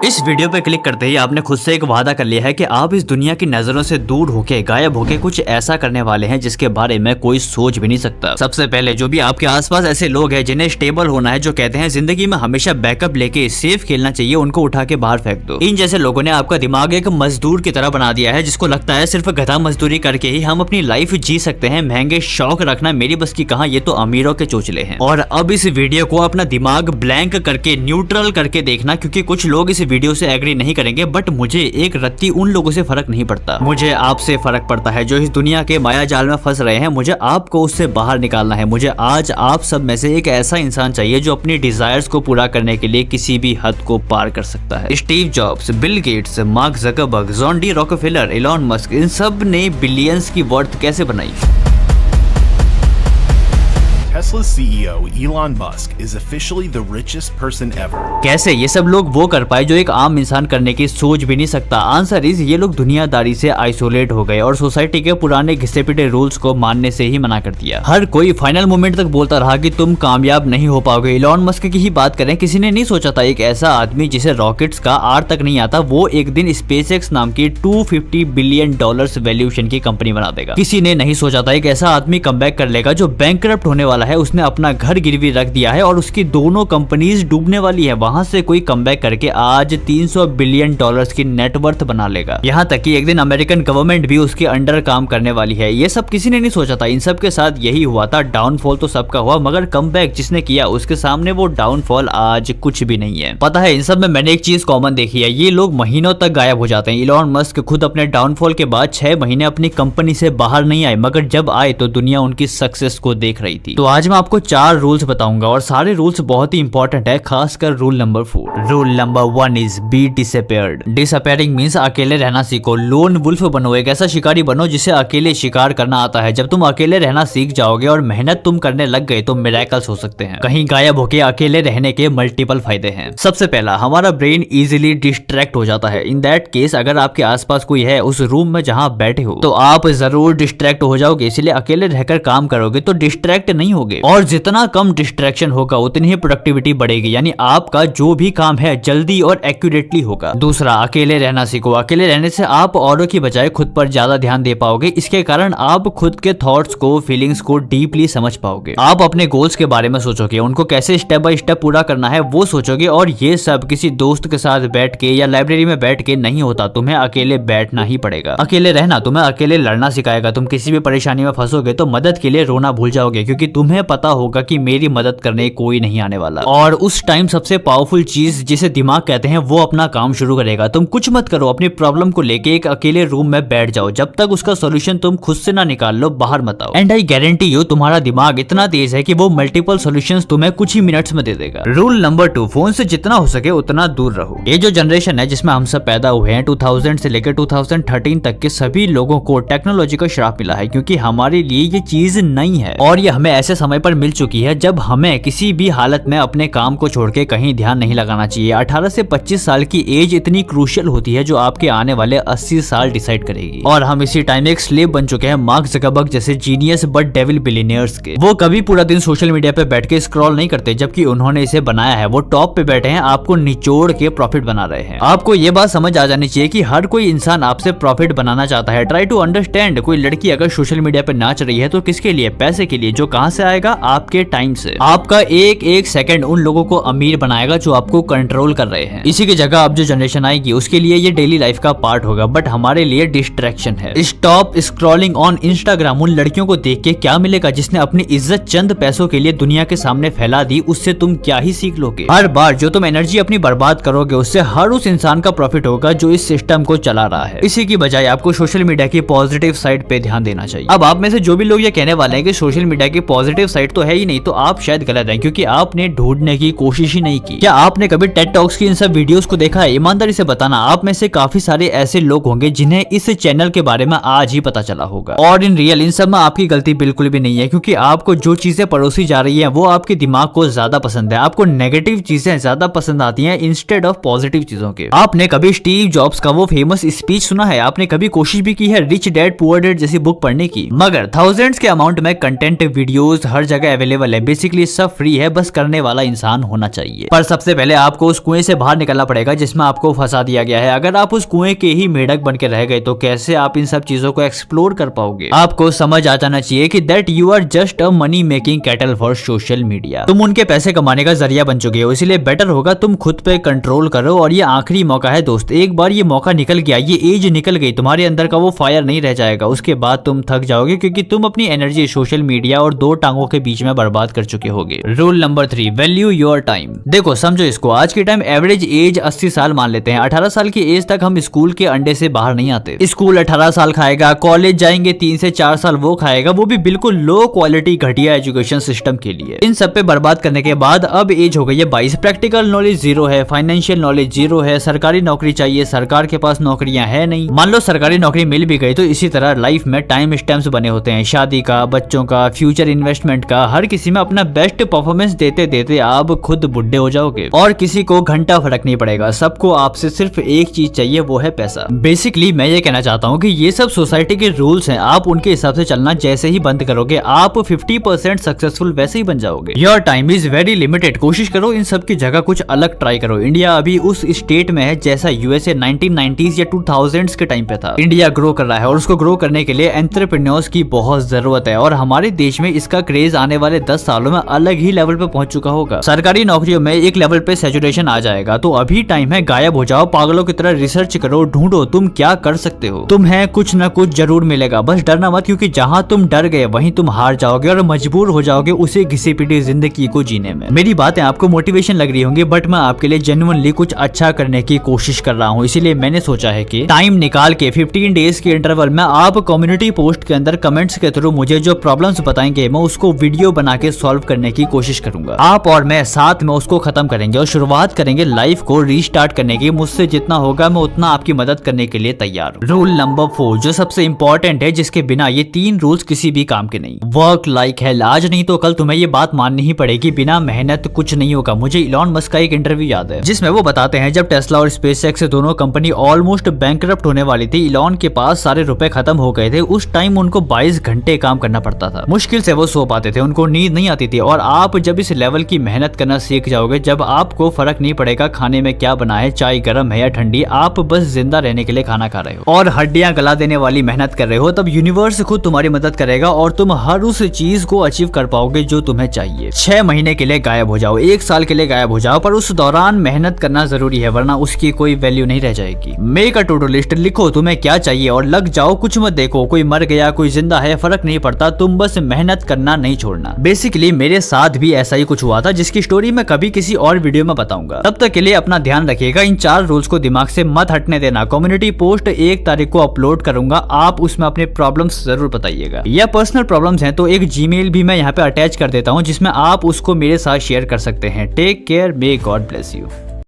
इस वीडियो पे क्लिक करते ही आपने खुद से एक वादा कर लिया है कि आप इस दुनिया की नजरों से दूर होके गायब होके कुछ ऐसा करने वाले हैं जिसके बारे में कोई सोच भी नहीं सकता। सबसे पहले जो भी आपके आसपास ऐसे लोग हैं जिन्हें स्टेबल होना है, जो कहते हैं जिंदगी में हमेशा बैकअप लेके सेफ खेलना चाहिए, उनको उठा के बाहर फेंक दो। इन जैसे लोगों ने आपका दिमाग एक मजदूर की तरह बना दिया है, जिसको लगता है सिर्फ गधा मजदूरी करके ही हम अपनी लाइफ जी सकते हैं। महंगे शौक रखना मेरी बस की कहां, ये तो अमीरों के चोचले हैं। और अब इस वीडियो को अपना दिमाग ब्लैंक करके न्यूट्रल करके देखना, क्योंकि कुछ लोग इस वीडियो से एग्री नहीं करेंगे, बट मुझे एक रत्ती उन लोगों से फर्क नहीं पड़ता। मुझे आपसे फर्क पड़ता है जो इस दुनिया के माया जाल में फंस रहे हैं। मुझे आपको उससे बाहर निकालना है। मुझे आज आप सब में से एक ऐसा इंसान चाहिए जो अपनी डिजायर्स को पूरा करने के लिए किसी भी हद को पार कर सकता है। Steve Jobs, Bill Gates, Mark Zuckerberg, John D Rockefeller, Elon Musk, इन सब ने बिलियंस की वर्थ कैसे बनाई? Tesla's CEO Elon Musk is officially the richest person ever. कैसे ये सब लोग वो कर पाए जो एक आम इंसान करने की सोच भी नहीं सकता? आंसर इज ये लोग दुनियादारी से आइसोलेट हो गए और सोसाइटी के पुराने घिसे पिटे रूल्स को मानने से ही मना कर दिया। हर कोई फाइनल मोमेंट तक बोलता रहा कि तुम कामयाब नहीं हो पाओगे। एलॉन मस्क की ही बात करें, किसी ने नहीं सोचा था एक ऐसा आदमी जिसे रॉकेट्स का आर तक नहीं आता, वो एक दिन स्पेसएक्स नाम की $250 बिलियन वैल्यूएशन की कंपनी बना देगा। किसी ने नहीं सोचा था एक ऐसा आदमी कमबैक कर लेगा जो बैंकरप्ट होने वाला है, उसने अपना घर गिरवी रख दिया है और उसकी दोनों कंपनीज डूबने वाली है, वहां से कोई कमबैक करके आज $300 बिलियन की नेटवर्थ बना लेगा। यहाँ तक कि एक दिन अमेरिकन गवर्नमेंट भी उसके अंडर काम करने वाली है। ये सब किसी ने नहीं सोचा था। इन सब के साथ यही हुआ था। डाउनफॉल तो सबका हुआ, मगर कमबैक जिसने किया उसके सामने वो डाउनफॉल आज कुछ भी नहीं है। पता है, इन सब में मैंने एक चीज कॉमन देखी है, ये लोग महीनों तक गायब हो जाते हैं। इलॉन मस्क खुद अपने डाउनफॉल के बाद 6 महीने अपनी कंपनी से बाहर नहीं आए, मगर जब आए तो दुनिया उनकी सक्सेस को देख रही थी। तो आज मैं आपको 4 रूल्स बताऊंगा और सारे रूल्स बहुत ही इंपॉर्टेंट है, खासकर rule number 4। Rule number 1 is be disappeared. Disappearing means अकेले रहना सीखो। लोन वुल्फ बनो, एक ऐसा शिकारी बनो जिसे अकेले शिकार करना आता है। जब तुम अकेले रहना सीख जाओगे और मेहनत तुम करने लग गए तो मिरेकल्स हो सकते हैं। कहीं गायब होके अकेले रहने के मल्टीपल फायदे हैं। सबसे पहला, हमारा ब्रेन इजीली डिस्ट्रैक्ट हो जाता है। इन दैट केस अगर आपके आसपास कोई है उस रूम में जहां बैठे हो तो आप जरूर डिस्ट्रैक्ट हो जाओगे, इसलिए अकेले रहकर काम करोगे तो डिस्ट्रैक्ट नहीं होगे। और जितना कम डिस्ट्रैक्शन होगा उतनी ही प्रोडक्टिविटी बढ़ेगी, यानी आपका जो भी काम है जल्दी और एक्यूरेटली होगा। दूसरा, अकेले रहना सीखो। अकेले रहने से आप औरों की बजाय खुद पर ज्यादा ध्यान दे पाओगे। इसके कारण आप खुद के थॉट्स को, फीलिंग्स को डीपली समझ पाओगे। आप अपने गोल्स के बारे में सोचोगे, उनको कैसे स्टेप बाय स्टेप पूरा करना है वो सोचोगे। और ये सब किसी दोस्त के साथ बैठ के या लाइब्रेरी में बैठ के नहीं होता, तुम्हें अकेले बैठना ही पड़ेगा। अकेले रहना तुम्हें अकेले लड़ना सिखाएगा। तुम किसी भी परेशानी में फंसोगे तो मदद के लिए रोना भूल जाओगे, क्योंकि तुम्हें पता होगा कि मेरी मदद करने कोई नहीं आने वाला। और उस टाइम सबसे पावरफुल चीज जिसे दिमाग कहते हैं वो अपना काम शुरू करेगा। तुम कुछ मत करो, अपनी प्रॉब्लम को लेके एक अकेले रूम में बैठ जाओ। जब तक उसका सॉल्यूशन तुम खुद से ना निकाल लो, बाहर मत आओ। एंड आई गारंटी यू, तुम्हारा दिमाग इतना तेज है कि वो मल्टीपल सॉल्यूशंस तुम्हें कुछ ही मिनट्स में दे देगा। रूल नंबर 2, फोन से जितना हो सके उतना दूर रहो। ये जो जनरेशन है जिसमें हम सब पैदा हुए हैं, 2000 से लेकर 2013 तक के सभी लोगों को टेक्नोलॉजी का श्राप मिला है, क्योंकि हमारे लिए ये चीज नई है और ये हमें ऐसे समय पर मिल चुकी है जब हमें किसी भी हालत में अपने काम को छोड़ के कहीं ध्यान नहीं लगाना चाहिए। 18 से 25 साल की एज इतनी क्रूशियल होती है जो आपके आने वाले 80 साल डिसाइड करेगी। और हम इसी टाइम एक स्लेव बन चुके हैं मार्क जकरबर्ग जैसे जीनियस बट डेविल बिलियनियर्स के। वो कभी पूरा दिन सोशल मीडिया पे बैठ के स्क्रॉल नहीं करते, जबकि उन्होंने इसे बनाया है। वो टॉप पे बैठे हैं, आपको निचोड़ के प्रॉफिट बना रहे हैं। आपको ये बात समझ आ जानी चाहिए कि हर कोई इंसान आपसे प्रॉफिट बनाना चाहता है। Try to understand. कोई लड़की अगर सोशल मीडिया पे नाच रही है तो किसके लिए? पैसे के लिए, जो कहां से आएगा? आपके टाइम से। आपका एक सेकंड उन लोगों को अमीर बनाएगा जो आपको कंट्रोल कर रहे हैं। इसी की जगह अब जो जनरेशन आएगी उसके लिए ये डेली लाइफ का पार्ट होगा, बट हमारे लिए डिस्ट्रैक्शन है। Stop scrolling on Instagram. उन लड़कियों को देख के क्या मिलेगा जिसने अपनी इज्जत चंद पैसों के लिए दुनिया के सामने फैला दी? उससे तुम क्या ही सीख लोगे? हर बार जो तुम एनर्जी अपनी बर्बाद करोगे उससे हर उस इंसान का प्रॉफिट होगा जो इस सिस्टम को चला रहा है। इसी की बजाय आपको सोशल मीडिया की पॉजिटिव साइड पे ध्यान देना चाहिए। अब आप में से जो भी लोग ये कहने वाले हैं कि सोशल मीडिया की पॉजिटिव साइड तो है ही नहीं, तो आप शायद गलत हैं, क्योंकि आपने ढूंढने की कोशिश ही नहीं की। क्या आपने कभी टेड टॉक्स की इन सब वीडियोस को देखा है? ईमानदारी से बताना, आप में से काफी सारे ऐसे लोग होंगे जिन्हें इस चैनल के बारे में आज ही पता चला होगा। और इन रियल इन सब में आपकी गलती बिल्कुल भी नहीं है, क्योंकि आपको जो चीजें परोसी जा रही है वो आपके दिमाग को ज्यादा पसंद है। आपको नेगेटिव चीजें ज्यादा पसंद आती हैं इंस्टेड ऑफ पॉजिटिव चीजों के। आपने कभी स्टीव जॉब्स का वो फेमस स्पीच सुना है? आपने कभी कोशिश भी की है रिच डैड पुअर डैड जैसी बुक पढ़ने की? मगर थाउजेंड्स के अमाउंट में कंटेंट, वीडियोस, हर जगह अवेलेबल है, बेसिकली सब फ्री है, बस करने वाला इंसान होना चाहिए। पर सबसे पहले आपको उस कुएं से बाहर निकलना पड़ेगा जिसमें आपको फंसा दिया गया है। अगर आप उस कुएं के ही मेढक बन के रह गए तो कैसे आप इन सब चीजों को एक्सप्लोर कर पाओगे। आपको समझ आ जाना चाहिए कि that you are just a money making cattle for social media. तुम उनके पैसे कमाने का जरिया बन चुके हो, इसलिए बेटर होगा तुम खुद पे कंट्रोल करो। और ये आखिरी मौका है दोस्त, एक बार ये मौका निकल गया, ये एज निकल गई, तुम्हारे अंदर का वो फायर नहीं रह जाएगा। उसके बाद तुम थक जाओगे क्योंकि तुम अपनी एनर्जी सोशल मीडिया और दो टांगों के बीच में बर्बाद कर चुके होगे। Rule number 3, value your time. देखो समझो इसको, आज के टाइम एवरेज एज 80 साल मान लेते हैं। 18 साल की एज तक हम स्कूल के अंडे से बाहर नहीं आते। स्कूल 18 साल खाएगा, कॉलेज जाएंगे 3 से 4 साल वो खाएगा, वो भी बिल्कुल लो क्वालिटी घटिया एजुकेशन सिस्टम के लिए। इन सब पे बर्बाद करने के बाद अब एज हो गई है 22। प्रैक्टिकल नॉलेज जीरो है, फाइनेंशियल नॉलेज जीरो है, सरकारी नौकरी चाहिए, सरकार के पास नौकरियां है नहीं। मान लो सरकारी नौकरी मिल भी गई तो इसी तरह लाइफ में टाइम स्टैम्प्स बने होते हैं, शादी का, बच्चों का, फ्यूचर इन्वेस्टमेंट का। हर किसी में अपना बेस्ट परफॉर्मेंस देते देते आप खुद बुढ़े हो जाओगे और किसी को घंटा फर्क नहीं पड़ेगा। सबको आपसे सिर्फ एक चीज चाहिए, वो है पैसा। बेसिकली मैं ये कहना चाहता हूँ कि ये सब सोसाइटी के रूल्स हैं, आप उनके हिसाब से चलना जैसे ही बंद करोगे आप 50% सक्सेसफुल वैसे ही बन जाओगे। Your time is very limited. कोशिश करो इन सब की जगह कुछ अलग ट्राई करो। इंडिया अभी उस स्टेट में है जैसा यूएसए 1990s या 2000s के टाइम पे था। इंडिया ग्रो कर रहा है और उसको ग्रो करने के लिए एंटरप्रेन्योर्स की बहुत जरूरत है और हमारे देश में इसका क्रेज आने वाले 10 सालों में अलग ही लेवल पे पहुंच चुका होगा। सरकारी नौकरियों में एक लेवल पे सैचुरेशन आ जाएगा, तो अभी टाइम है गायब हो जाओ, पागलों की तरह रिसर्च करो, ढूंढो तुम क्या कर सकते हो। तुम्हें कुछ न कुछ जरूर मिलेगा, बस डरना मत, क्योंकि जहां तुम डर गए वहीं तुम हार जाओगे और मजबूर हो जाओगे उसे घिसी पिटी जिंदगी को जीने में। मेरी बातें आपको मोटिवेशन लग रही होंगी, बट मैं आपके लिए जेन्युइनली कुछ अच्छा करने की कोशिश कर रहा हूँ। इसीलिए मैंने सोचा है कि टाइम निकाल के 15 डेज के इंटरवल में आप कम्युनिटी पोस्ट के अंदर कमेंट्स के थ्रू मुझे जो प्रॉब्लम्स बताएंगे मैं उसको वीडियो बना के सॉल्व करने की कोशिश करूंगा। आप और मैं साथ में उसको खत्म करेंगे और शुरुआत करेंगे लाइफ को रीस्टार्ट करने की। मुझसे जितना होगा मैं उतना आपकी मदद करने के लिए तैयार हूँ। रूल नंबर 4 जो सबसे इंपॉर्टेंट है, जिसके बिना ये 3 रूल्स किसी भी काम के नहीं। Work like hell. आज नहीं तो कल तुम्हें ये बात माननी ही पड़ेगी, बिना मेहनत कुछ नहीं होगा। मुझे इलॉन मस्क का एक इंटरव्यू याद है जिसमें वो बताते हैं जब टेस्ला और स्पेसएक्स दोनों कंपनी ऑलमोस्ट बैंकरप्ट होने वाली थी, इलॉन के पास सारे रुपए खत्म हो गए थे। उस टाइम उनको 22 घंटे काम करना पड़ता था, मुश्किल से वो सो पाते थे, उनको नींद नहीं आती थी। और आप जब इस लेवल की मेहनत करना सीख जाओगे, जब आपको फर्क नहीं पड़ेगा खाने में क्या बना है, चाय गर्म है या ठंडी, आप बस जिंदा रहने के लिए खाना खा रहे हो और हड्डियां गला देने वाली मेहनत कर रहे हो, तब यूनिवर्स खुद तुम्हारी मदद करेगा और तुम हर उस चीज को अचीव कर पाओगे जो तुम्हें चाहिए। 6 महीने के लिए गायब हो जाओ, 1 साल के लिए गायब हो जाओ, पर उस दौरान मेहनत करना जरूरी है, वरना उसकी कोई वैल्यू नहीं रह जाएगी। Make a to do list, लिखो तुम्हें क्या चाहिए और लग जाओ। कुछ मत देखो कोई मर गया कोई जिंदा है, फर्क नहीं पड़ता, तुम बस मेहनत करना नहीं छोड़ना। बेसिकली मेरे साथ भी ऐसा ही कुछ हुआ था, जिसकी स्टोरी मैं कभी किसी और वीडियो में बताऊंगा। तब तक के लिए अपना ध्यान रखिएगा, इन 4 रूल्स को दिमाग से मत हटने देना। कम्युनिटी पोस्ट 1 तारीख को अपलोड करूंगा, आप उसमें अपने प्रॉब्लम्स जरूर बताइएगा। या पर्सनल प्रॉब्लम्स हैं तो एक जीमेल भी मैं यहाँ पे अटैच कर देता हूँ जिसमें आप उसको मेरे साथ शेयर कर सकते हैं। Take care, may God bless you.